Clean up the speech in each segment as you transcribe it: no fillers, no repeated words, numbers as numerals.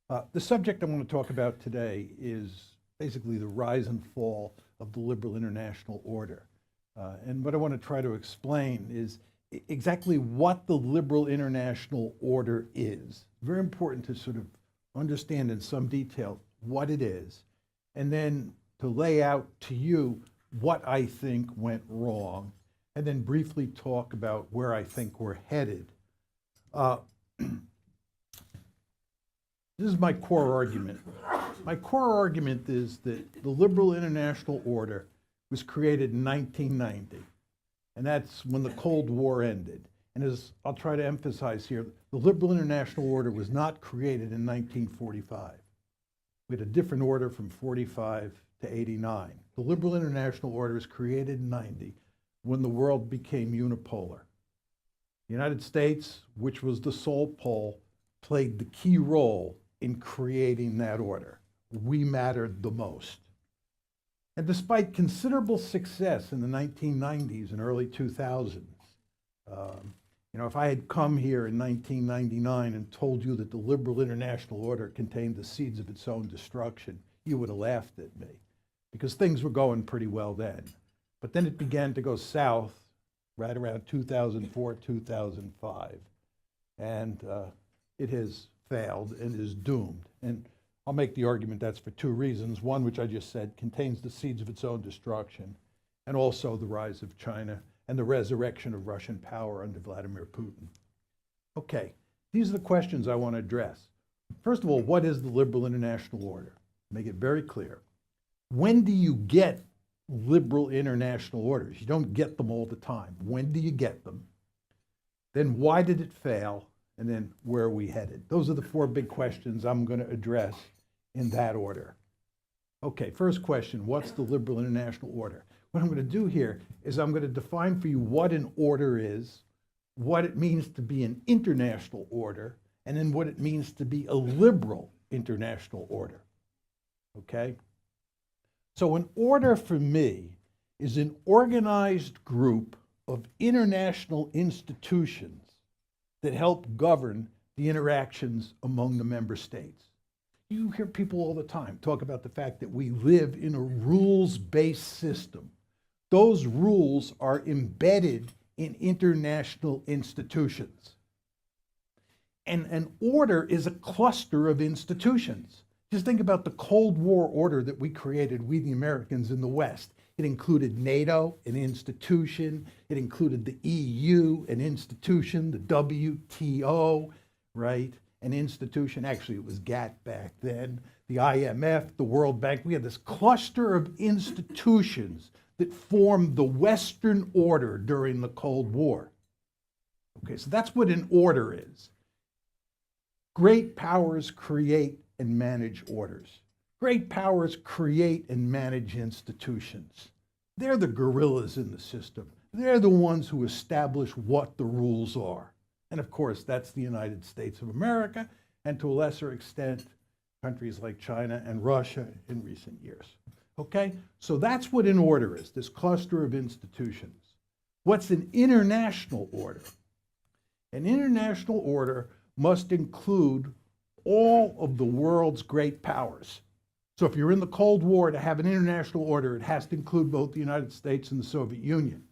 The subject I want to talk about today is basically the rise and fall of the liberal international order. And what I want to try to explain is exactly what the liberal international order is. Very important to sort of understand in some detail what it is, and then to lay out to you what I think went wrong, and then briefly talk about where I think we're headed. This is my core argument. My core argument is that the liberal international order was created in 1990, and that's when the Cold War ended. And as I'll try to emphasize here, the liberal international order was not created in 1945. We had a different order from 45 to 89. The liberal international order was created in 90 when the world became unipolar. The United States, which was the sole pole, played the key role in creating that order. We mattered the most. And despite considerable success in the 1990s and early 2000s, if I had come here in 1999 and told you that the liberal international order contained the seeds of its own destruction, you would have laughed at me, because things were going pretty well then. But then it began to go south right around 2004, 2005, and it has failed and is doomed. And I'll make the argument that's for two reasons. One, which I just said, contains the seeds of its own destruction, and also the rise of China and the resurrection of Russian power under Vladimir Putin. Okay, these are the questions I want to address. First of all, what is the liberal international order? Make it very clear. When do you get liberal international orders? You don't get them all the time. When do you get them? Then why did it fail? And then where are we headed? Those are the four big questions I'm going to address in that order. Okay, first question, what's the liberal international order? What I'm going to do here is I'm going to define for you what an order is, what it means to be an international order, and then what it means to be a liberal international order. Okay? So an order for me is an organized group of international institutions that help govern the interactions among the member states. You hear people all the time talk about the fact that we live in a rules-based system. Those rules are embedded in international institutions. And an order is a cluster of institutions. Just think about the Cold War order that we created, we the Americans in the West. It included NATO, an institution. It included the EU, an institution, the WTO, right? An institution. Actually, it was GATT back then. The IMF, the World Bank. We had this cluster of institutions that formed the Western order during the Cold War. Okay, so that's what an order is. Great powers create and manage orders. Great powers create and manage institutions. They're the gorillas in the system. They're the ones who establish what the rules are. And of course, that's the United States of America, and to a lesser extent, countries like China and Russia in recent years. Okay, so that's what an order is, this cluster of institutions. What's an international order? An international order must include all of the world's great powers. So if you're in the Cold War, to have an international order, it has to include both the United States and the Soviet Union.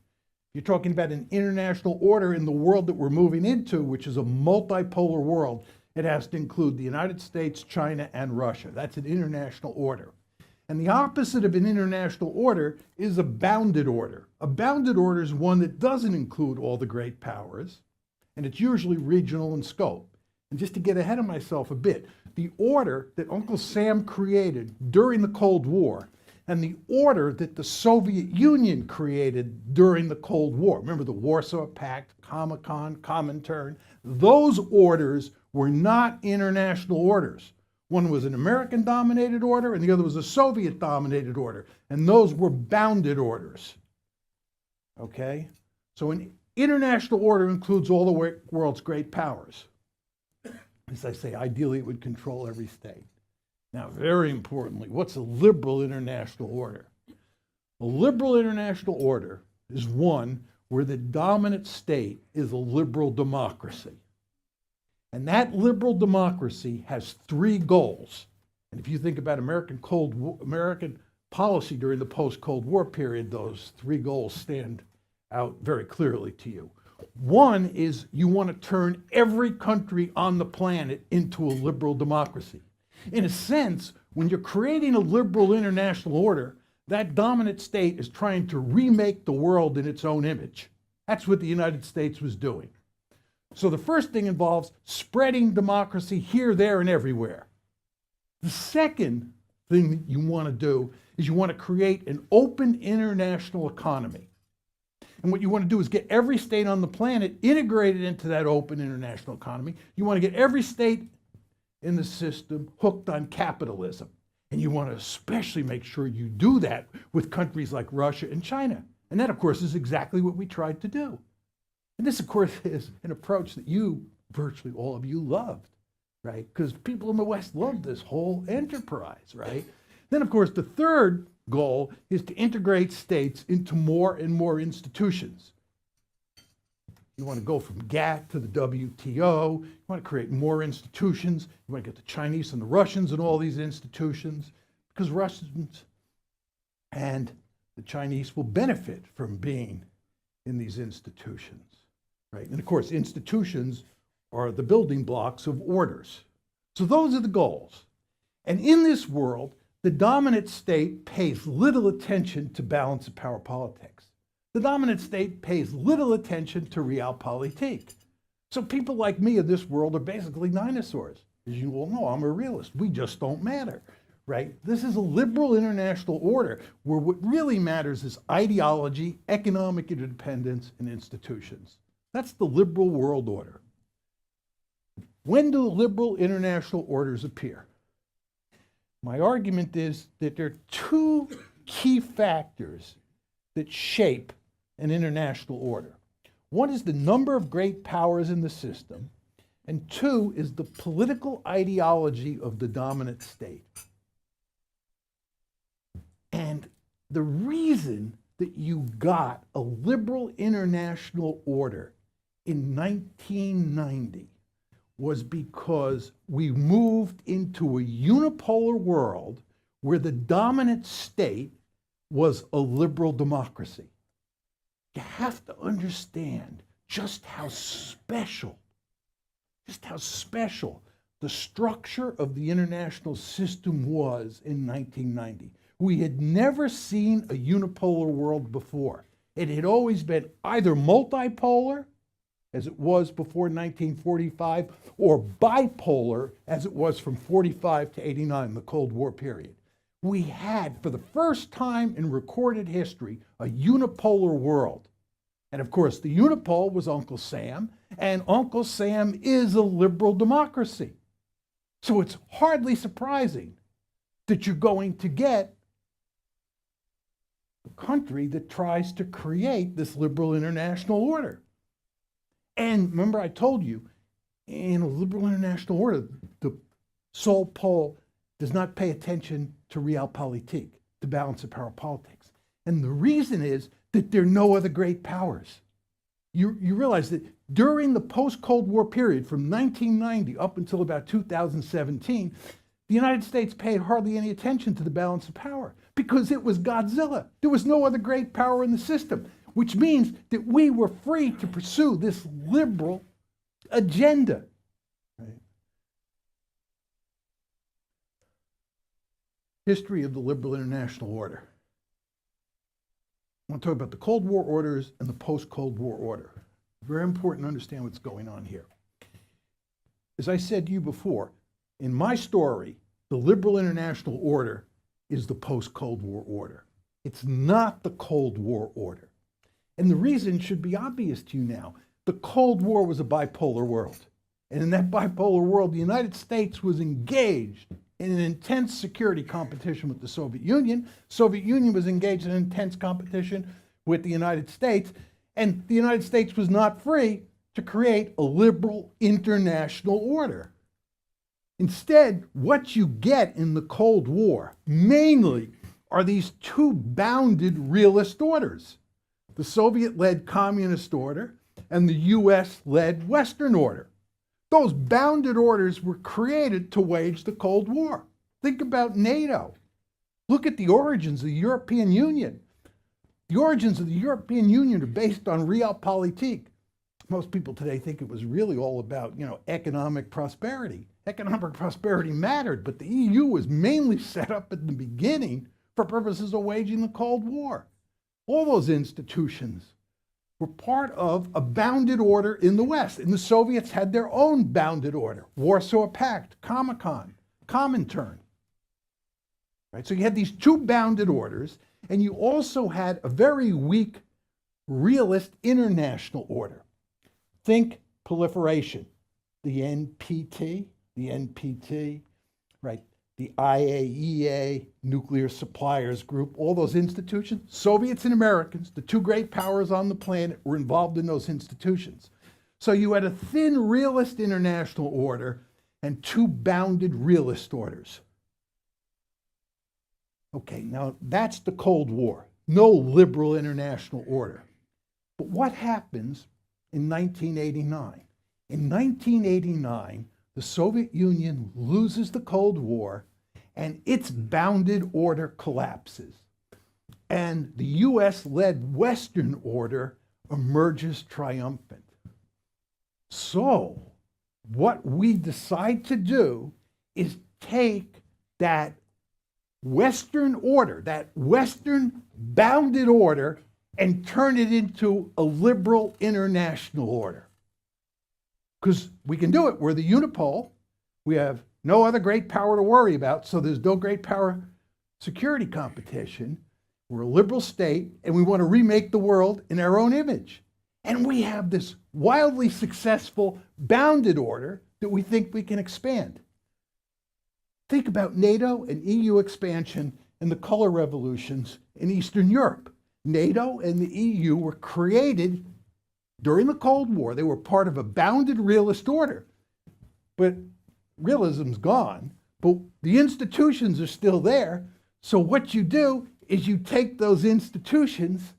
You're talking about an international order in the world that we're moving into, which is a multipolar world. It has to include the United States, China, and Russia. That's an international order. And the opposite of an international order is a bounded order. A bounded order is one that doesn't include all the great powers, and it's usually regional in scope. And just to get ahead of myself a bit, the order that Uncle Sam created during the Cold War and the order that the Soviet Union created during the Cold War, remember the Warsaw Pact, Comecon, Comintern, those orders were not international orders. One was an American-dominated order, and the other was a Soviet-dominated order, and those were bounded orders. Okay? So an international order includes all the world's great powers. As I say, ideally it would control every state. Now, very importantly, what's a liberal international order? A liberal international order is one where the dominant state is a liberal democracy. And that liberal democracy has three goals. And if you think about American policy during the post-Cold War period, those three goals stand out very clearly to you. One is you want to turn every country on the planet into a liberal democracy. In a sense, when you're creating a liberal international order, that dominant state is trying to remake the world in its own image. That's what the United States was doing. So the first thing involves spreading democracy here, there, and everywhere. The second thing that you want to do is you want to create an open international economy. And what you want to do is get every state on the planet integrated into that open international economy. You want to get every state in the system hooked on capitalism. And you want to especially make sure you do that with countries like Russia and China. And that, of course, is exactly what we tried to do. And this, of course, is an approach that you, virtually all of you, loved, right? Because people in the West loved this whole enterprise, right? Then, of course, the third goal is to integrate states into more and more institutions. You want to go from GATT to the WTO. You want to create more institutions. You want to get the Chinese and the Russians in all these institutions, because Russians and the Chinese will benefit from being in these institutions, right? And of course, institutions are the building blocks of orders. So those are the goals. And in this world, the dominant state pays little attention to balance of power politics. The dominant state pays little attention to realpolitik. So people like me in this world are basically dinosaurs. As you all know, I'm a realist. We just don't matter, right? This is a liberal international order where what really matters is ideology, economic independence, and institutions. That's the liberal world order. When do liberal international orders appear? My argument is that there are two key factors that shape an international order. One is the number of great powers in the system, and two is the political ideology of the dominant state. And the reason that you got a liberal international order in 1990 was because we moved into a unipolar world where the dominant state was a liberal democracy. You have to understand just how special the structure of the international system was in 1990. We had never seen a unipolar world before. It had always been either multipolar, as it was before 1945, or bipolar, as it was from 45 to 89, the Cold War period. We had, for the first time in recorded history, a unipolar world. And of course, the unipole was Uncle Sam, and Uncle Sam is a liberal democracy. So it's hardly surprising that you're going to get a country that tries to create this liberal international order. And remember, I told you, in a liberal international order, the sole pole does not pay attention to realpolitik, to balance of power politics. And the reason is that there are no other great powers. You realize that during the post-Cold War period, from 1990 up until about 2017, the United States paid hardly any attention to the balance of power because it was Godzilla. There was no other great power in the system, which means that we were free to pursue this liberal agenda. Right? History of the liberal international order. I want to talk about the Cold War orders and the post-Cold War order. Very important to understand what's going on here. As I said to you before, in my story, the liberal international order is the post-Cold War order. It's not the Cold War order. And the reason should be obvious to you now. The Cold War was a bipolar world. And in that bipolar world, the United States was engaged in an intense security competition with the Soviet Union. Soviet Union was engaged in an intense competition with the United States. And the United States was not free to create a liberal international order. Instead, what you get in the Cold War mainly are these two bounded realist orders: the Soviet-led communist order and the US-led Western order. Those bounded orders were created to wage the Cold War. Think about NATO. Look at the origins of the European Union. The origins of the European Union are based on realpolitik. Most people today think it was really all about, economic prosperity. Economic prosperity mattered, but the EU was mainly set up at the beginning for purposes of waging the Cold War. All those institutions were part of a bounded order in the West. And the Soviets had their own bounded order. Warsaw Pact, Comintern. Right? So you had these two bounded orders, and you also had a very weak realist international order. Think proliferation, the NPT, right? The IAEA, Nuclear Suppliers Group, all those institutions, Soviets and Americans, the two great powers on the planet, were involved in those institutions. So you had a thin realist international order and two bounded realist orders. Okay, now that's the Cold War, no liberal international order. But what happens in 1989? In 1989, the Soviet Union loses the Cold War and its bounded order collapses. And the US-led Western order emerges triumphant. So what we decide to do is take that Western order, that Western bounded order, and turn it into a liberal international order. Because we can do it. We're the unipole. We have no other great power to worry about, so there's no great power security competition. We're a liberal state, and we want to remake the world in our own image. And we have this wildly successful bounded order that we think we can expand. Think about NATO and EU expansion and the color revolutions in Eastern Europe. NATO and the EU were created during the Cold War. They were part of a bounded realist order. But realism's gone, but the institutions are still there. So what you do is you take those institutions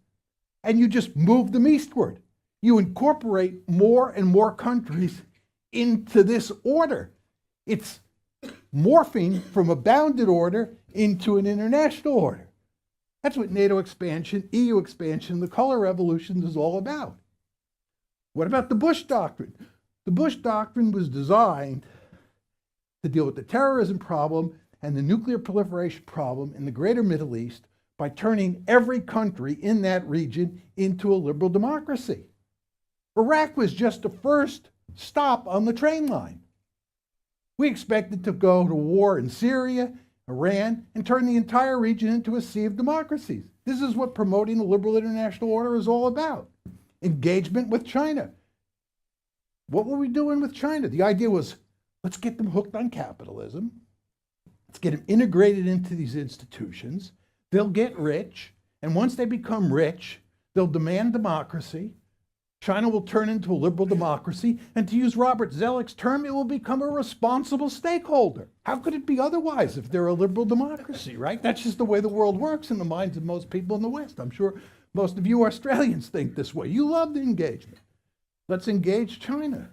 and you just move them eastward. You incorporate more and more countries into this order. It's morphing from a bounded order into an international order. That's what NATO expansion, EU expansion, the color revolution is all about. What about the Bush Doctrine? The Bush Doctrine was designed to deal with the terrorism problem and the nuclear proliferation problem in the greater Middle East by turning every country in that region into a liberal democracy. Iraq was just the first stop on the train line. We expected to go to war in Syria, Iran, and turn the entire region into a sea of democracies. This is what promoting the liberal international order is all about. Engagement with China. What were we doing with China? The idea was, let's get them hooked on capitalism. Let's get them integrated into these institutions. They'll get rich, and once they become rich, they'll demand democracy. China will turn into a liberal democracy, and to use Robert Zoellick's term, it will become a responsible stakeholder. How could it be otherwise if they're a liberal democracy, right? That's just the way the world works in the minds of most people in the West. I'm sure most of you Australians think this way. You love the engagement. Let's engage China.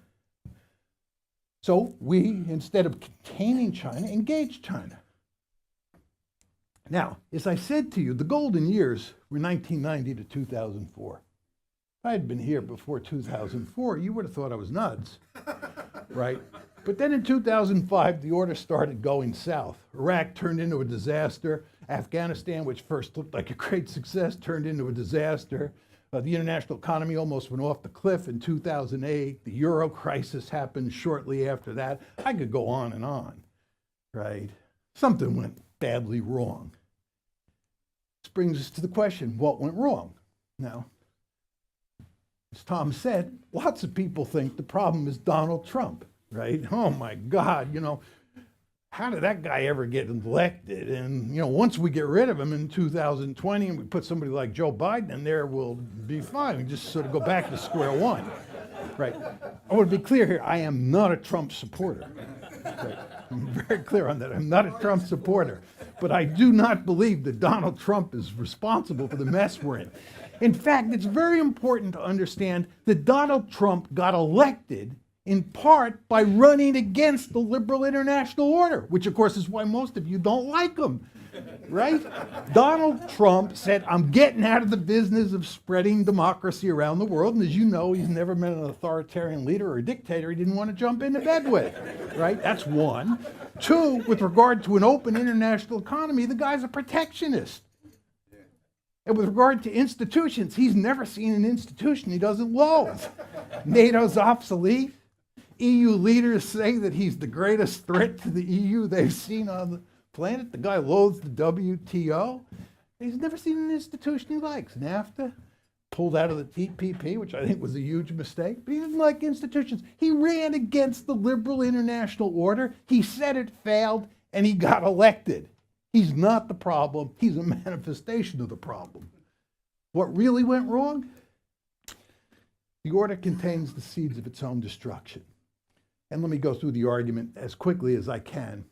So we, instead of containing China, engage China. Now, as I said to you, the golden years were 1990 to 2004. If I had been here before 2004, you would have thought I was nuts, right? But then in 2005, the order started going south. Iraq turned into a disaster. Afghanistan, which first looked like a great success, turned into a disaster. The international economy almost went off the cliff in 2008. The euro crisis happened shortly after that. I could go on, right? Something went badly wrong. This brings us to the question, what went wrong? Now, as Tom said, lots of people think the problem is Donald Trump, right? Oh my God, how did that guy ever get elected? And, once we get rid of him in 2020 and we put somebody like Joe Biden in there, we'll be fine. We just sort of go back to square one, right? I want to be clear here. I am not a Trump supporter. Right? I'm very clear on that. I'm not a Trump supporter. But I do not believe that Donald Trump is responsible for the mess we're in. In fact, it's very important to understand that Donald Trump got elected in part by running against the liberal international order, which of course is why most of you don't like him, right? Donald Trump said, I'm getting out of the business of spreading democracy around the world. And as you know, he's never met an authoritarian leader or a dictator he didn't want to jump into bed with, right? That's one. Two, with regard to an open international economy, the guy's a protectionist. And with regard to institutions, he's never seen an institution he doesn't loathe. NATO's obsolete. EU leaders say that he's the greatest threat to the EU they've seen on the planet. The guy loathes the WTO. He's never seen an institution he likes. NAFTA, pulled out of the TPP, which I think was a huge mistake, but he didn't like institutions. He ran against the liberal international order. He said it failed, and he got elected. He's not the problem. He's a manifestation of the problem. What really went wrong? The order contains the seeds of its own destruction. And let me go through the argument as quickly as I can.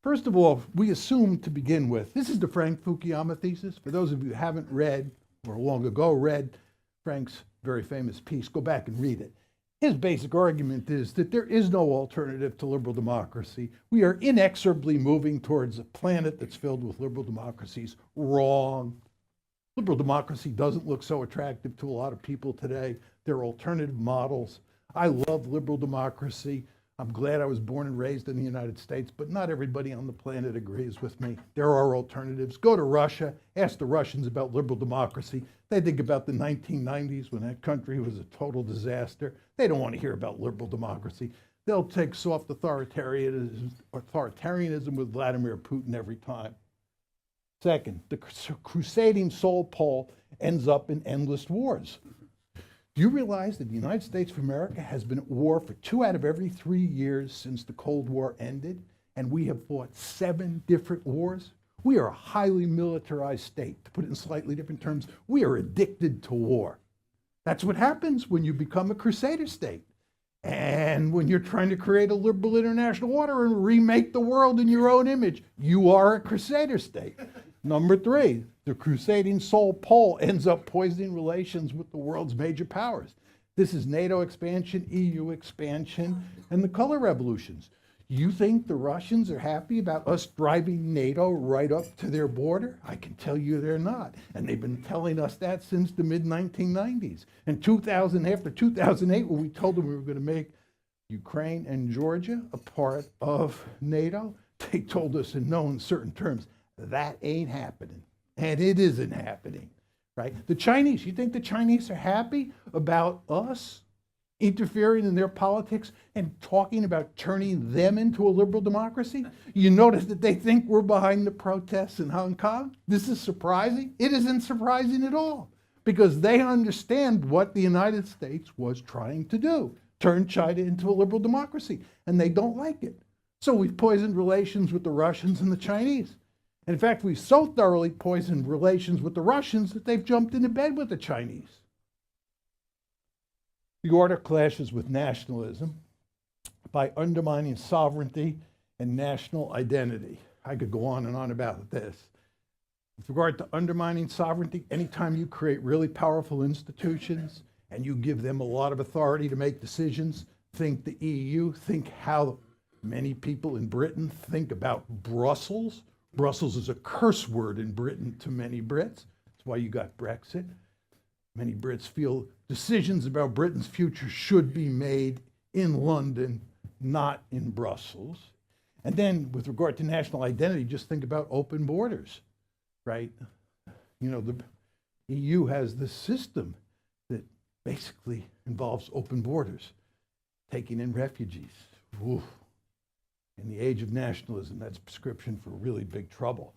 First of all, we assume to begin with, this is the Frank Fukuyama thesis. For those of you who haven't read, or long ago read, Frank's very famous piece, go back and read it. His basic argument is that there is no alternative to liberal democracy. We are inexorably moving towards a planet that's filled with liberal democracies. Wrong. Liberal democracy doesn't look so attractive to a lot of people today. There are alternative models. I love liberal democracy. I'm glad I was born and raised in the United States, but not everybody on the planet agrees with me. There are alternatives. Go to Russia, ask the Russians about liberal democracy. They think about the 1990s when that country was a total disaster. They don't want to hear about liberal democracy. They'll take soft authoritarianism with Vladimir Putin every time. Second, the crusading Soul Pole ends up in endless wars. Do you realize that the United States of America has been at war for 2 out of every 3 years since the Cold War ended, and we have fought 7 different wars? We are a highly militarized state. To put it in slightly different terms, we are addicted to war. That's what happens when you become a crusader state. And when you're trying to create a liberal international order and remake the world in your own image, you are a crusader state. Number 3, the crusading Soul Pole ends up poisoning relations with the world's major powers. This is NATO expansion, EU expansion, and the color revolutions. You think the Russians are happy about us driving NATO right up to their border? I can tell you they're not. And they've been telling us that since the mid-1990s. In 2000, after 2008, when we told them we were going to make Ukraine and Georgia a part of NATO, they told us in no uncertain terms, that ain't happening. And it isn't happening, right? The Chinese, you think the Chinese are happy about us interfering in their politics and talking about turning them into a liberal democracy? You notice that they think we're behind the protests in Hong Kong? This is surprising? It isn't surprising at all, because they understand what the United States was trying to do, turn China into a liberal democracy, and they don't like it. So we've poisoned relations with the Russians and the Chinese. In fact, we've so thoroughly poisoned relations with the Russians that they've jumped into bed with the Chinese. The order clashes with nationalism by undermining sovereignty and national identity. I could go on and on about this. With regard to undermining sovereignty, anytime you create really powerful institutions and you give them a lot of authority to make decisions, think the EU, think how many people in Britain think about Brussels. Brussels is a curse word in Britain to many Brits. That's why you got Brexit. Many Brits feel decisions about Britain's future should be made in London, not in Brussels. And then with regard to national identity, just think about open borders, right? You know, the EU has this system that basically involves open borders, taking in refugees. Oof. In the age of nationalism, that's a prescription for really big trouble.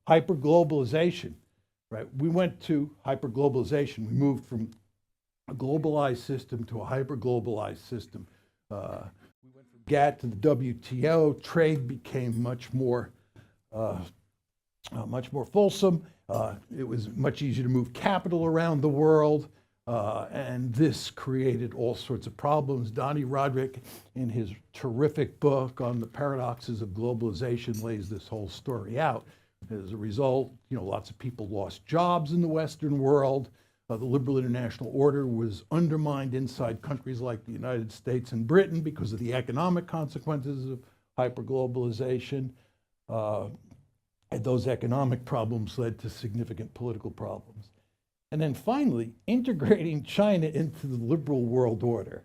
Hyperglobalization, right? We went to hyperglobalization. We moved from a globalized system to a hyperglobalized system. We went from GATT to the WTO. Trade became much more fulsome. It was much easier to move capital around the world. And this created all sorts of problems. Donnie Roderick, in his terrific book on the paradoxes of globalization, lays this whole story out. As a result, lots of people lost jobs in the Western world. The liberal international order was undermined inside countries like the United States and Britain because of the economic consequences of hyperglobalization. And those economic problems led to significant political problems. And then finally, integrating China into the liberal world order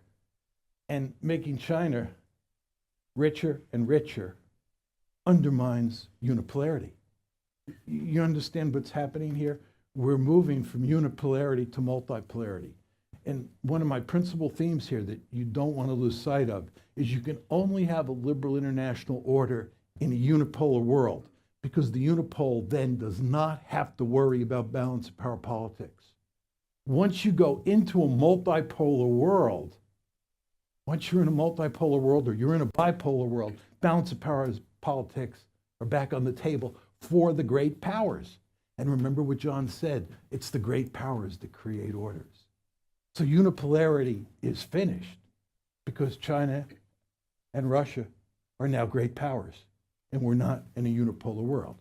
and making China richer and richer undermines unipolarity. You understand what's happening here? We're moving from unipolarity to multipolarity. And one of my principal themes here that you don't want to lose sight of is you can only have a liberal international order in a unipolar world, because the unipole then does not have to worry about balance of power politics. Once you go into a multipolar world, once you're in a multipolar world or you're in a bipolar world, balance of power politics are back on the table for the great powers. And remember what John said, it's the great powers that create orders. So unipolarity is finished because China and Russia are now great powers, and we're not in a unipolar world.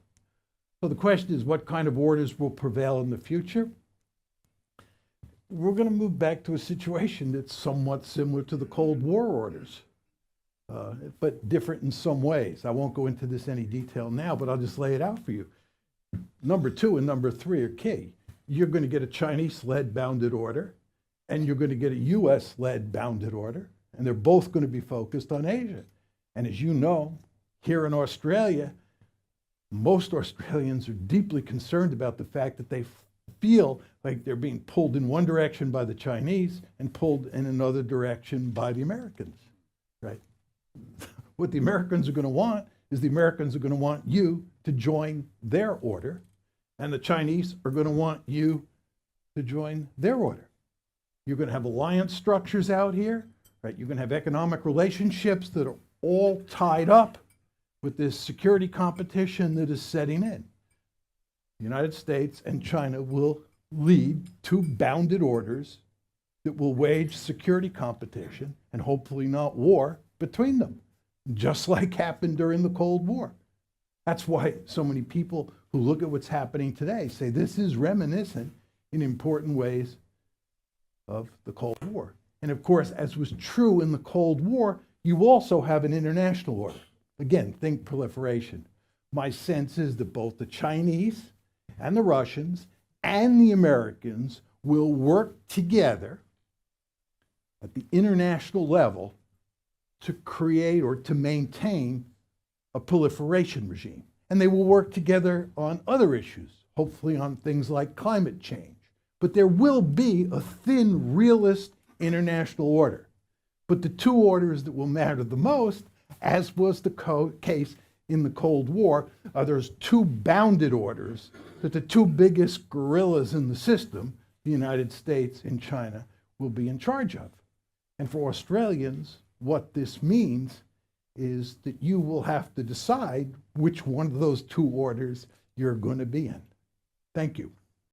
So the question is, what kind of orders will prevail in the future? We're going to move back to a situation that's somewhat similar to the Cold War orders, but different in some ways. I won't go into this in any detail now, but I'll just lay it out for you. Number 2 and number 3 are key. You're going to get a Chinese-led bounded order, and you're going to get a US-led bounded order, and they're both going to be focused on Asia. And as you know, here in Australia, most Australians are deeply concerned about the fact that they feel like they're being pulled in one direction by the Chinese and pulled in another direction by the Americans, right? What the Americans are going to want is the Americans are going to want you to join their order, and the Chinese are going to want you to join their order. You're going to have alliance structures out here, right? You're going to have economic relationships that are all tied up with this security competition that is setting in. The United States and China will lead 2 bounded orders that will wage security competition and hopefully not war between them, just like happened during the Cold War. That's why so many people who look at what's happening today say this is reminiscent in important ways of the Cold War. And of course, as was true in the Cold War, you also have an international order. Again, think proliferation. My sense is that both the Chinese and the Russians and the Americans will work together at the international level to create or to maintain a proliferation regime. And they will work together on other issues, hopefully on things like climate change. But there will be a thin, realist international order. But the 2 orders that will matter the most, as was the case in the Cold War, are those 2 bounded orders that the 2 biggest gorillas in the system, the United States and China, will be in charge of. And for Australians, what this means is that you will have to decide which one of those 2 orders you're going to be in. Thank you.